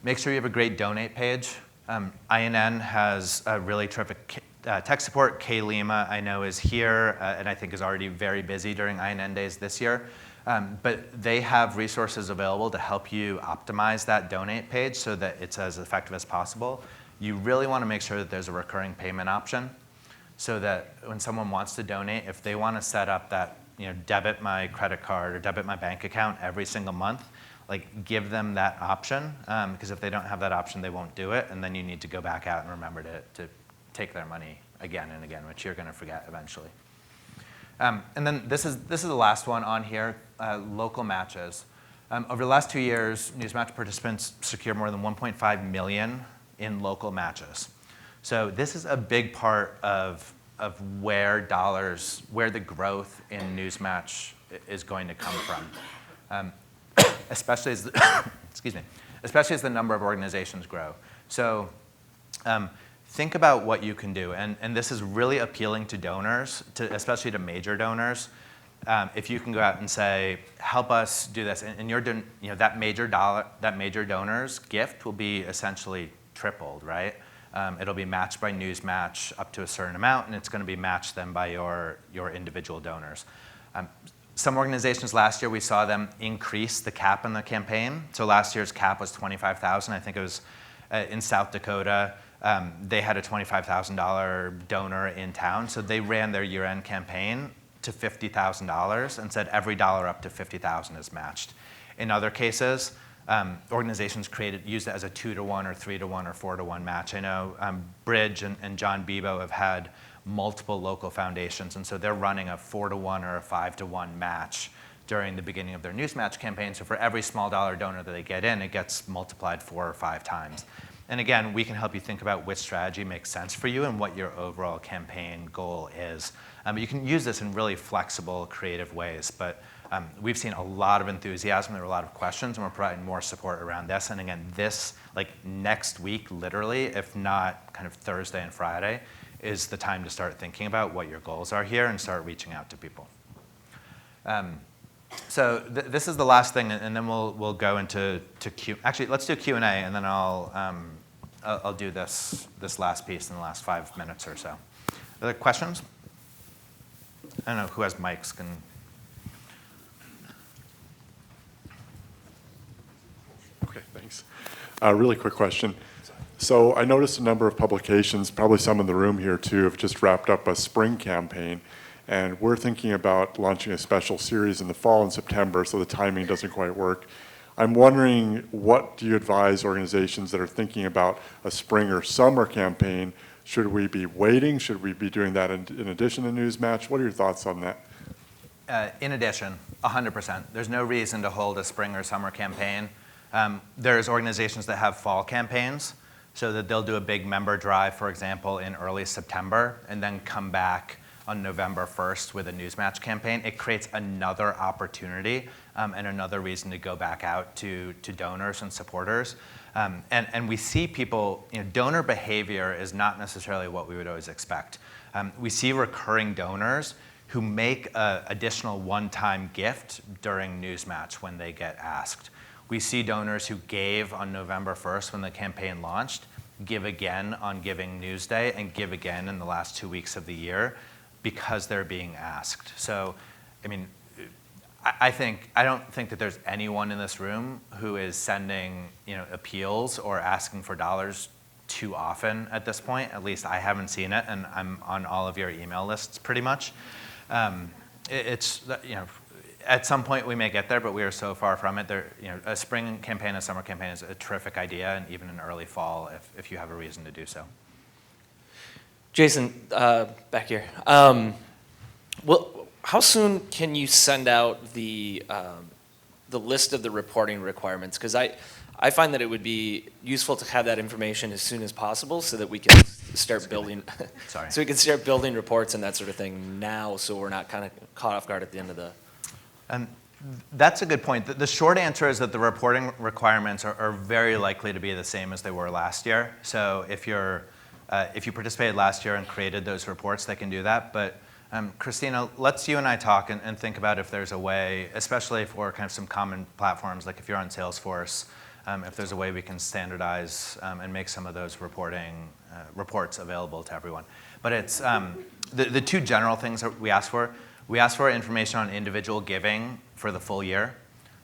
Make sure you have a great donate page. INN has a really terrific tech support. Kay Lima, I know, is here, and I think is already very busy during INN days this year. But they have resources available to help you optimize that donate page so that it's as effective as possible. You really want to make sure that there's a recurring payment option so that when someone wants to donate, if they want to set up that, debit my credit card or debit my bank account every single month, give them that option, because if they don't have that option, they won't do it, and then you need to go back out and remember to take their money again and again, which you're going to forget eventually. And then this is the last one on here, local matches. Over the last 2 years, Newsmatch participants secured more than 1.5 million in local matches. So this is a big part of where the growth in Newsmatch is going to come from, especially as the number of organizations grow. So think about what you can do, and this is really appealing to donors, especially to major donors. If you can go out and say, help us do this, and that major donor's gift will be essentially tripled, right? It'll be matched by Newsmatch up to a certain amount, and it's going to be matched then by your individual donors. Some organizations last year, we saw them increase the cap in the campaign. So last year's cap was $25,000. I think it was in South Dakota. They had a $25,000 donor in town, so they ran their year-end campaign to $50,000 and said every dollar up to $50,000 is matched. In other cases, organizations used it as a 2-to-1 or 3-to-1 or 4-to-1 match. I know Bridge and John Bebo have had multiple local foundations, and so they're running a 4-to-1 or a 5-to-1 match during the beginning of their Newsmatch campaign. So for every small dollar donor that they get in, it gets multiplied 4 or 5 times. And again, we can help you think about which strategy makes sense for you and what your overall campaign goal is. You can use this in really flexible, creative ways, but we've seen a lot of enthusiasm. There are a lot of questions, and we're providing more support around this. And again, this, next week, literally, if not kind of Thursday and Friday, is the time to start thinking about what your goals are here and start reaching out to people. So this is the last thing, and then we'll go into Q. Actually, let's do Q&A, and then I'll do this last piece in the last 5 minutes or so. Are there questions? I don't know who has mics can. Okay, thanks. Really quick question. So I noticed a number of publications, probably some in the room here too, have just wrapped up a spring campaign. And we're thinking about launching a special series in the fall in September, so the timing doesn't quite work. I'm wondering, what do you advise organizations that are thinking about a spring or summer campaign? Should we be waiting? Should we be doing that in addition to Newsmatch? What are your thoughts on that? In addition, 100%. There's no reason to hold a spring or summer campaign. There's organizations that have fall campaigns, so that they'll do a big member drive, for example, in early September, and then come back on November 1st with a Newsmatch campaign. It creates another opportunity and another reason to go back out to donors and supporters. And we see people, donor behavior is not necessarily what we would always expect. We see recurring donors who make an additional one-time gift during Newsmatch when they get asked. We see donors who gave on November 1st when the campaign launched, give again on Giving News Day, and give again in the last 2 weeks of the year because they're being asked. So, I mean, I don't think that there's anyone in this room who is sending, appeals or asking for dollars too often at this point. At least I haven't seen it, and I'm on all of your email lists pretty much. At some point we may get there, but we are so far from it. A spring campaign, a summer campaign is a terrific idea, and even an early fall if you have a reason to do so. Jason, back here. Well, how soon can you send out the list of the reporting requirements? Because I find that it would be useful to have that information as soon as possible so that we can start building. Sorry. So we can start building reports and that sort of thing now, so we're not kind of caught off guard at the end of the. That's a good point. The short answer is that the reporting requirements are very likely to be the same as they were last year. So if you participated last year and created those reports, they can do that. But Christina, let's you and I talk and think about if there's a way, especially for kind of some common platforms, like if you're on Salesforce, if there's a way we can standardize and make some of those reports available to everyone. But it's the two general things that we ask for. We ask for information on individual giving for the full year.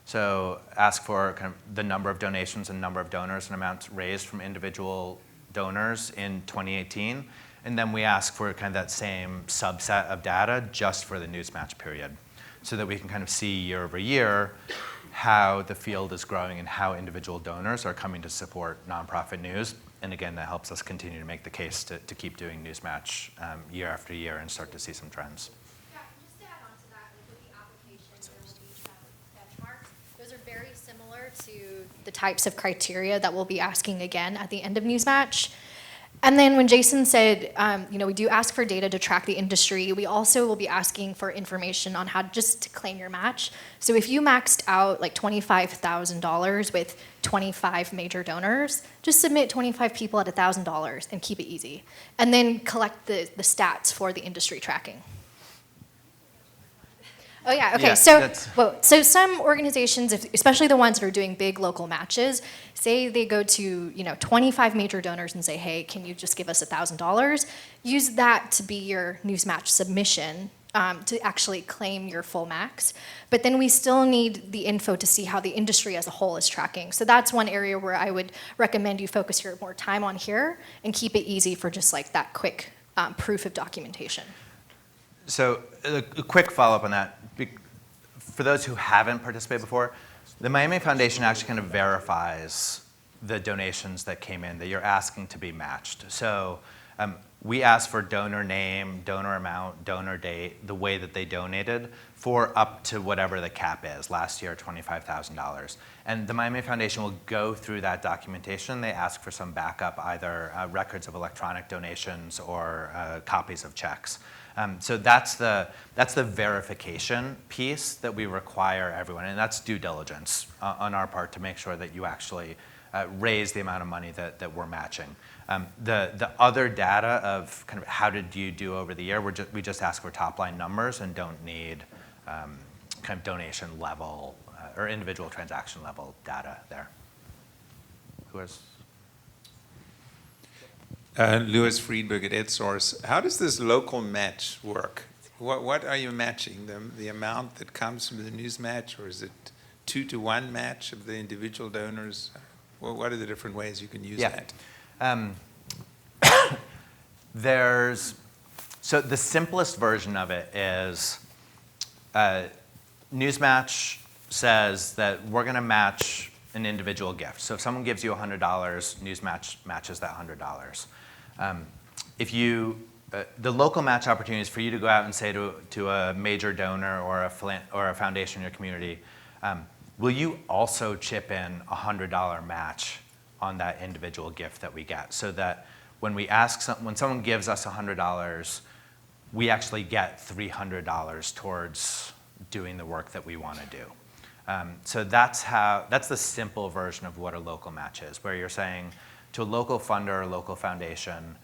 So ask for kind of the number of donations and number of donors and amounts raised from individual donors in 2018. And then we ask for kind of that same subset of data just for the Newsmatch period, so that we can kind of see year over year how the field is growing and how individual donors are coming to support nonprofit news. And again, that helps us continue to make the case to keep doing Newsmatch year after year and start to see some trends. Those are very similar to the types of criteria that we'll be asking again at the end of Newsmatch. And then when Jason said, we do ask for data to track the industry, we also will be asking for information on how just to claim your match. So if you maxed out like $25,000 with 25 major donors, just submit 25 people at $1,000 and keep it easy. And then collect the stats for the industry tracking. Oh yeah, okay, Yeah, so some organizations, especially the ones that are doing big local matches, say they go to 25 major donors and say, hey, can you just give us $1,000? Use that to be your Newsmatch submission to actually claim your full max. But then we still need the info to see how the industry as a whole is tracking. So that's one area where I would recommend you focus your more time on here and keep it easy for just like that quick proof of documentation. So a quick follow-up on that. For those who haven't participated before, the Miami Foundation actually kind of verifies the donations that came in that you're asking to be matched. So we ask for donor name, donor amount, donor date, the way that they donated for up to whatever the cap is. Last year, $25,000. And the Miami Foundation will go through that documentation. They ask for some backup, either records of electronic donations or copies of checks. So that's the verification piece that we require everyone, and that's due diligence on our part to make sure that you actually raise the amount of money that we're matching. The other data of kind of how did you do over the year, we just ask for top line numbers and don't need kind of donation level or individual transaction level data there. Who has? Louis Friedberg at EdSource. How does this local match work? What are you matching? The amount that comes from the news match, or is it 2-to-1 match of the individual donors? What are the different ways you can use that? So the simplest version of it is Newsmatch says that we're going to match an individual gift. So if someone gives you $100, Newsmatch matches that $100. The local match opportunity is for you to go out and say to a major donor or a foundation in your community, will you also chip in a $100 match on that individual gift that we get? So that when when someone gives us $100, we actually get $300 towards doing the work that we want to do. So that's the simple version of what a local match is, where you're saying to a local funder or local foundation,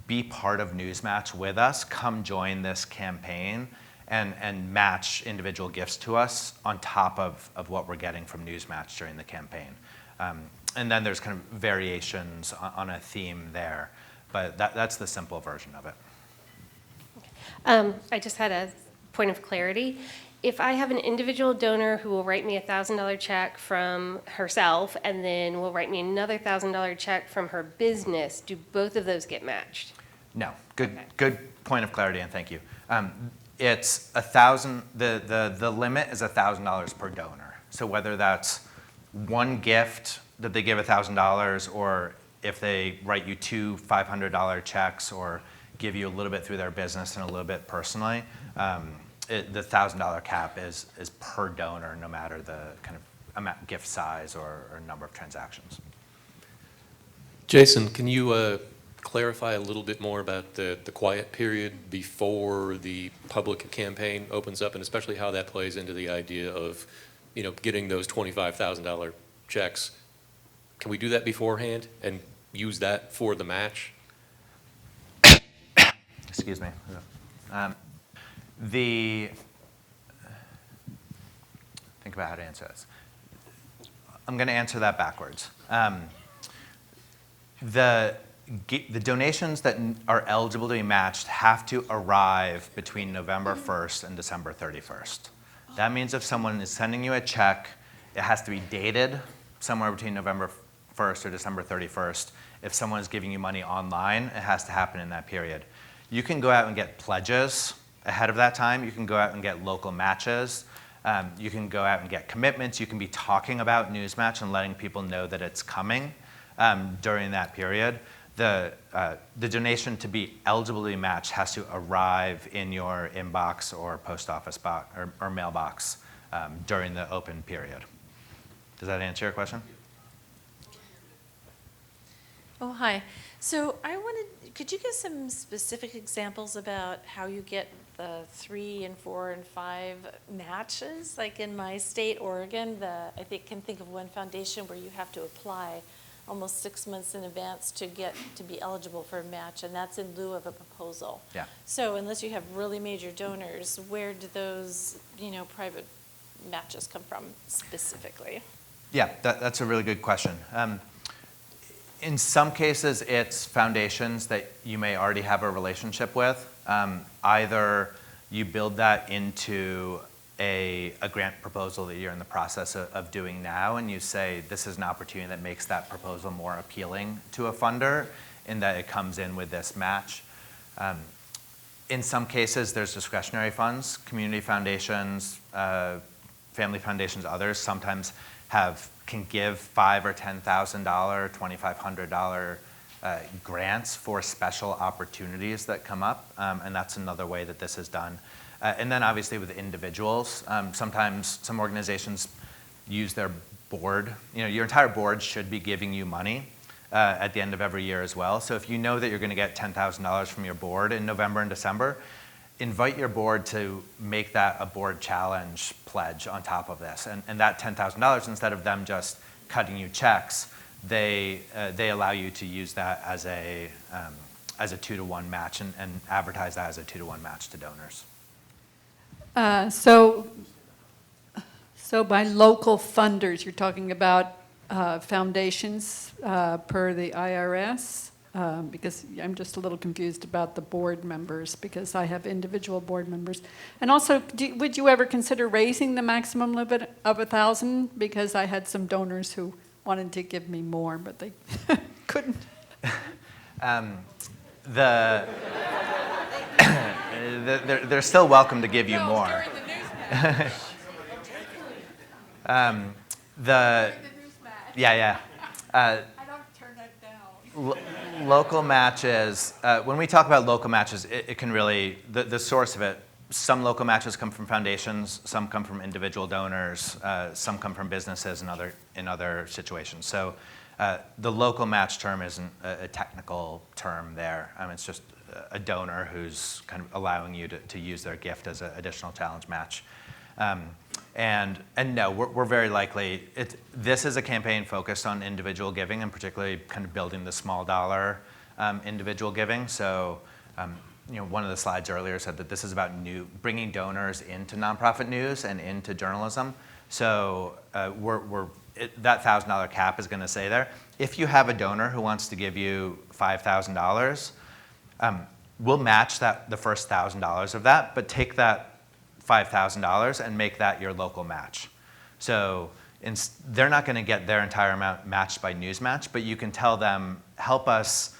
be part of Newsmatch with us, come join this campaign, and match individual gifts to us on top of what we're getting from Newsmatch during the campaign. And then there's kind of variations on a theme there, but that's the simple version of it. I just had a point of clarity. If I have an individual donor who will write me a $1,000 check from herself and then will write me another $1,000 check from her business, do both of those get matched? No. Good point of clarity, and thank you. It's $1,000. The limit is $1,000 per donor. So whether that's one gift that they give $1,000, or if they write you two $500 checks, or give you a little bit through their business and a little bit personally, the $1,000 cap is per donor, no matter the kind of gift size or number of transactions. Jason, can you clarify a little bit more about the quiet period before the public campaign opens up, and especially how that plays into the idea of, getting those $25,000 checks? Can we do that beforehand and use that for the match? Excuse me. Think about how to answer this. I'm going to answer that backwards. The donations that are eligible to be matched have to arrive between November 1st and December 31st. That means if someone is sending you a check, it has to be dated somewhere between November 1st or December 31st. If someone is giving you money online, it has to happen in that period. You can go out and get pledges ahead of that time. You can go out and get local matches. You can go out and get commitments. You can be talking about Newsmatch and letting people know that it's coming during that period. The donation to be eligible to be matched has to arrive in your inbox or post office box or mailbox during the open period. Does that answer your question? Oh, hi. So could you give some specific examples about how you get the 3 and 4 and 5 matches? Like in my state, Oregon, I can think of one foundation where you have to apply almost 6 months in advance to be eligible for a match, and that's in lieu of a proposal. Yeah. So unless you have really major donors, where do those, private matches come from specifically? Yeah, that's a really good question. In some cases, it's foundations that you may already have a relationship with. Either you build that into a grant proposal that you're in the process of doing now, and you say this is an opportunity that makes that proposal more appealing to a funder in that it comes in with this match. In some cases, there's discretionary funds. Community foundations, family foundations, others sometimes can give $5,000 or $10,000, $2,500 grants for special opportunities that come up, and that's another way that this is done. And then obviously with individuals, sometimes some organizations use their board. Your entire board should be giving you money at the end of every year as well. So if you know that you're going to get $10,000 from your board in November and December, invite your board to make that a board challenge pledge on top of this. And that $10,000, instead of them just cutting you checks, they allow you to use that as a 2-to-1 match and advertise that as a 2-to-1 match to donors. So by local funders, you're talking about foundations per the IRS? because I'm just a little confused about the board members, because I have individual board members. And also, would you ever consider raising the maximum limit of 1,000? Because I had some donors who wanted to give me more, but they couldn't. They're still welcome to give you more. Yeah. I don't turn that down. Local matches, when we talk about local matches, it can really, the source of it, some local matches come from foundations, some come from individual donors, some come from businesses in other situations. So the local match term isn't a technical term there. It's just a donor who's kind of allowing you to use their gift as an additional challenge match. And no, we're very likely, this is a campaign focused on individual giving, and particularly kind of building the small dollar individual giving. So one of the slides earlier said that this is about bringing donors into nonprofit news and into journalism. So that $1,000 cap is going to stay there. If you have a donor who wants to give you $5,000, we'll match the first $1,000 of that, but take that $5,000 and make that your local match. So they're not going to get their entire amount matched by Newsmatch, but you can tell them, help us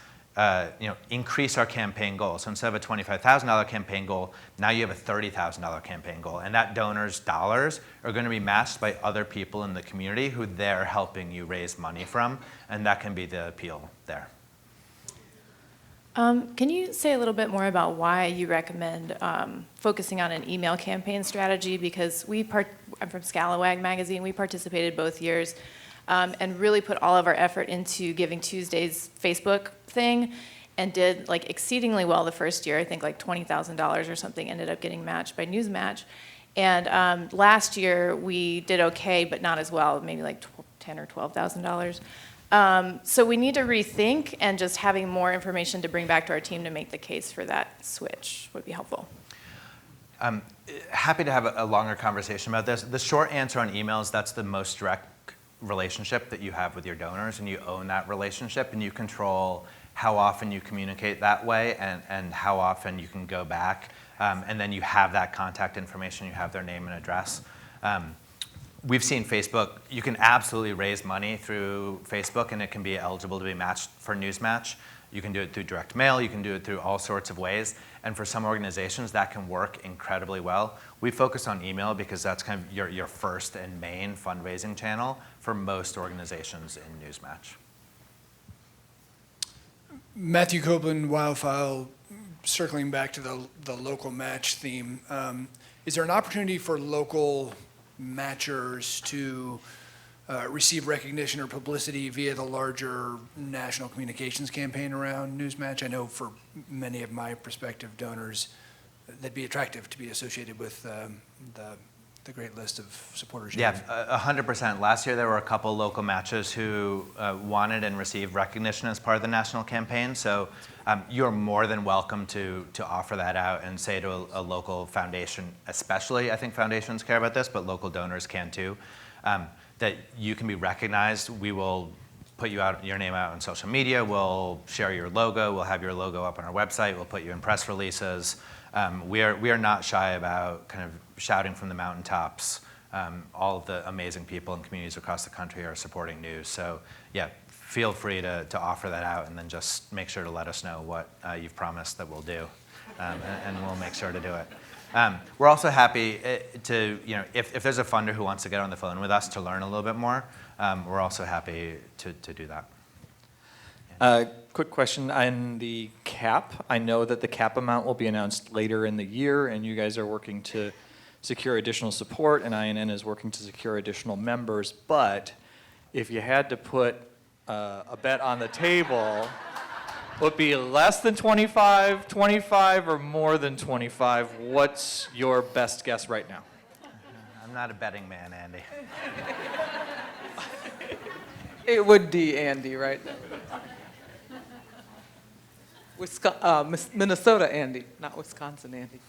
increase our campaign goal. So instead of a $25,000 campaign goal, now you have a $30,000 campaign goal. And that donor's dollars are going to be matched by other people in the community who they're helping you raise money from. And that can be the appeal there. Can you say a little bit more about why you recommend focusing on an email campaign strategy? Because I'm from Scalawag magazine. We participated both years and really put all of our effort into Giving Tuesday's Facebook thing, and did like exceedingly well the first year. I think like $20,000 or something ended up getting matched by Newsmatch. And last year we did okay, but not as well, maybe like $10,000 or $12,000. So we need to rethink, and just having more information to bring back to our team to make the case for that switch would be helpful. Happy to have a longer conversation about this. The short answer on emails, that's the most direct relationship that you have with your donors, and you own that relationship, and you control how often you communicate that way and how often you can go back. And then you have that contact information, you have their name and address. We've seen Facebook, you can absolutely raise money through Facebook, and it can be eligible to be matched for Newsmatch. You can do it through direct mail, you can do it through all sorts of ways. And for some organizations, that can work incredibly well. We focus on email because that's kind of your first and main fundraising channel for most organizations in Newsmatch. Matthew Copeland, Wildfile, circling back to the local match theme. Is there an opportunity for local matchers to receive recognition or publicity via the larger national communications campaign around Newsmatch? I know for many of my prospective donors, that'd be attractive to be associated with the great list of supporters. Yeah, 100%. Last year there were a couple local matches who wanted and received recognition as part of the national campaign. So you're more than welcome to offer that out and say to a local foundation, especially, I think foundations care about this, but local donors can too, that you can be recognized. We will put your name out on social media. We'll share your logo. We'll have your logo up on our website. We'll put you in press releases. We are not shy about kind of shouting from the mountaintops. All of the amazing people and communities across the country are supporting news. So yeah, feel free to offer that out, and then just make sure to let us know what you've promised that we'll do, and we'll make sure to do it. We're also happy to, if there's a funder who wants to get on the phone with us to learn a little bit more, we're also happy to do that. Quick question on the cap. I know that the cap amount will be announced later in the year, and you guys are working to secure additional support, and INN is working to secure additional members. But if you had to put a bet on the table, would it be less than 25, 25, or more than 25? What's your best guess right now? I'm not a betting man, Andy. It would be Andy, right? Minnesota Andy, not Wisconsin Andy.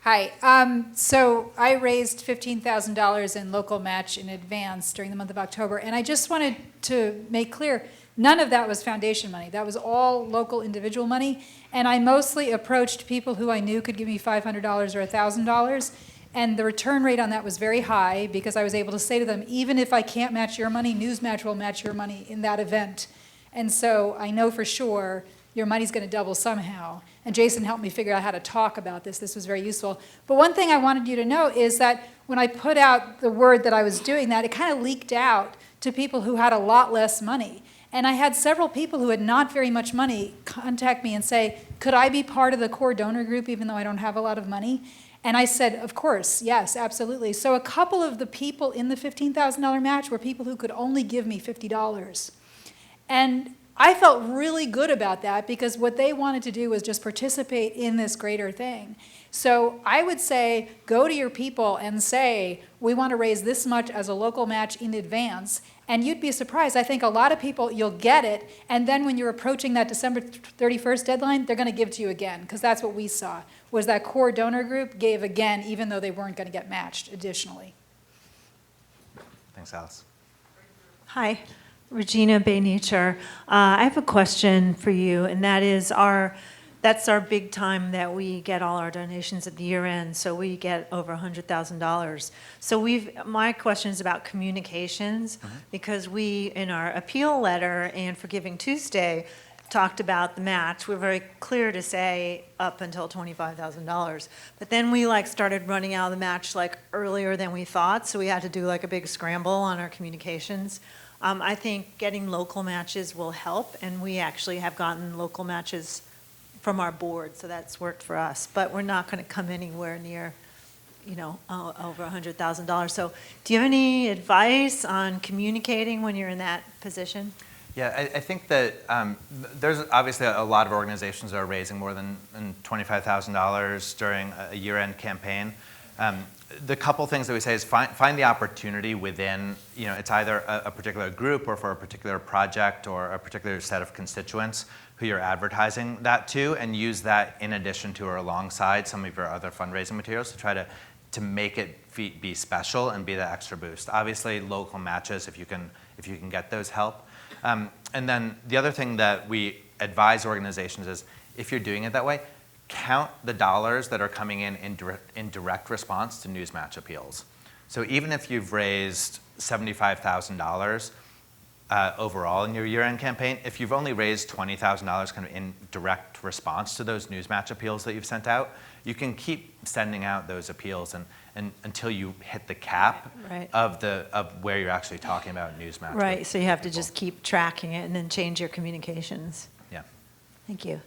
Hi. So I raised $15,000 in local match in advance during the month of October, and I just wanted to make clear None of that was foundation money. That was all local individual money. And I mostly approached people who I knew could give me $500 or $1,000. And the return rate on that was very high because I was able to say to them, even if I can't match your money, Newsmatch will match your money in that event. And so I know for sure your money's going to double somehow. And Jason helped me figure out how to talk about this. This was very useful. But one thing I wanted you to know is that when I put out the word that I was doing that, it kind of leaked out to people who had a lot less money. And I had several people who had not very much money contact me and say, could I be part of the core donor group even though I don't have a lot of money? And I said, of course, yes, absolutely. So a couple of the people in the $15,000 match were people who could only give me $50. And I felt really good about that because what they wanted to do was just participate in this greater thing. So I would say, go to your people and say, we want to raise this much as a local match in advance. And you'd be surprised. I think a lot of people, you'll get it, and then when you're approaching that December 31st deadline, they're going to give to you again, because that's what we saw, was that core donor group gave again, even though they weren't going to get matched additionally. Thanks, Alice. Hi, Regina Bay Nature. I have a question for you, and that is that's our big time that we get all our donations at the year end, so we get over $100,000. So my question is about communications, because we, in our appeal letter and for Giving Tuesday, talked about the match. We're very clear to say up until $25,000. But then we started running out of the match earlier than we thought, so we had to do a big scramble on our communications. I think getting local matches will help, and we actually have gotten local matches from our board, so that's worked for us. But we're not going to come anywhere near, over $100,000. So do you have any advice on communicating when you're in that position? Yeah, I think that there's obviously a lot of organizations that are raising more than $25,000 during a year-end campaign. The couple things that we say is find the opportunity within, it's either a particular group or for a particular project or a particular set of constituents who you're advertising that to, and use that in addition to or alongside some of your other fundraising materials to try to make it be special and be that extra boost. Obviously, local matches, if you can get those, help. And then the other thing that we advise organizations is, if you're doing it that way, count the dollars that are coming in direct response to Newsmatch appeals. So even if you've raised $75,000 overall in your year-end campaign, if you've only raised $20,000 kind of in direct response to those Newsmatch appeals that you've sent out, you can keep sending out those appeals and until you hit the cap of where you're actually talking about Newsmatch. Right, so you have to just keep tracking it and then change your communications. Yeah. Thank you.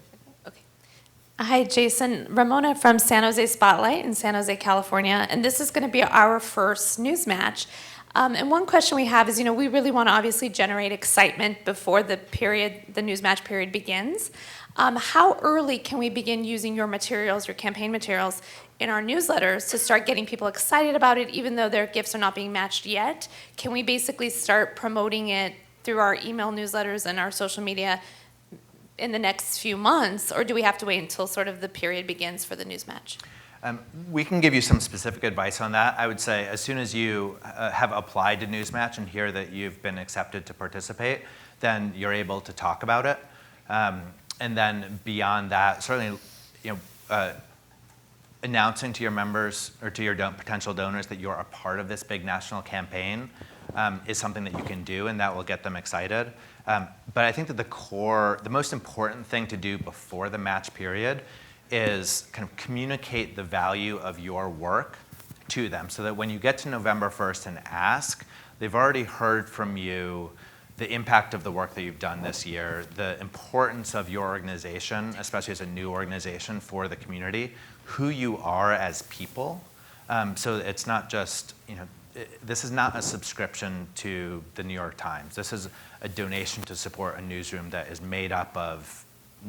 Hi, Jason. Ramona from San Jose Spotlight in San Jose, California. And this is going to be our first Newsmatch. And one question we have is, we really want to obviously generate excitement before the Newsmatch period begins. How early can we begin using your materials, your campaign materials, in our newsletters to start getting people excited about it, even though their gifts are not being matched yet? Can we basically start promoting it through our email newsletters and our social media in the next few months, or do we have to wait until sort of the period begins for the Newsmatch? We can give you some specific advice on that. I would say as soon as you have applied to Newsmatch and hear that you've been accepted to participate, then you're able to talk about it. And then beyond that, certainly, announcing to your members or to your potential donors that you're a part of this big national campaign is something that you can do, and that will get them excited. But I think that the most important thing to do before the match period is kind of communicate the value of your work to them, so that when you get to November 1st and ask, they've already heard from you the impact of the work that you've done this year, the importance of your organization, especially as a new organization for the community, who you are as people. So it's not just, this is not a subscription to the New York Times. This is a donation to support a newsroom that is made up of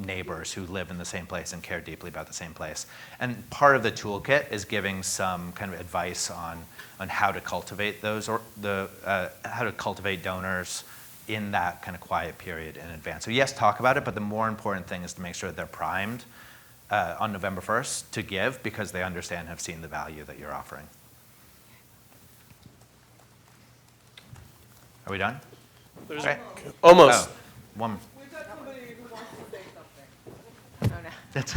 neighbors who live in the same place and care deeply about the same place. And part of the toolkit is giving some kind of advice on how to cultivate those, or how to cultivate donors in that kind of quiet period in advance. So yes, talk about it, but the more important thing is to make sure that they're primed on November 1st to give, because they understand and have seen the value that you're offering. Are we done? There's Great. almost. Oh, Woman. We've got somebody who wants to say something. Oh, no. That's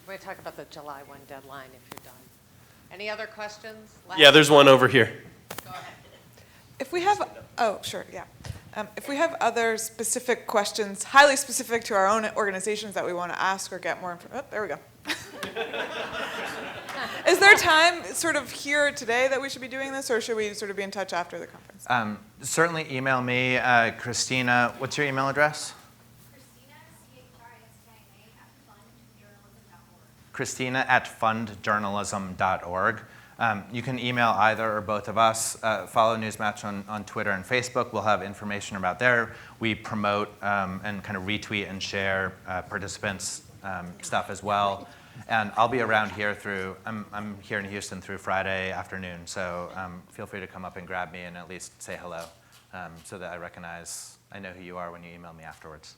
We're going to talk about the July 1 deadline if you're done. Any other questions? Yeah, there's one over here. Go ahead. If we have, oh, sure, yeah. If we have other specific questions, highly specific to our own organizations that we want to ask or get more information, oh, there we go. Is there time sort of here today that we should be doing this, or should we sort of be in touch after the conference? Certainly email me, Christina. What's your email address? Christina@fundjournalism.org. You can email either or both of us. Follow Newsmatch on Twitter and Facebook. We'll have information about there. We promote and kind of retweet and share participants' stuff as well. And I'll be around here I'm here in Houston through Friday afternoon. So feel free to come up and grab me and at least say hello so that I know who you are when you email me afterwards.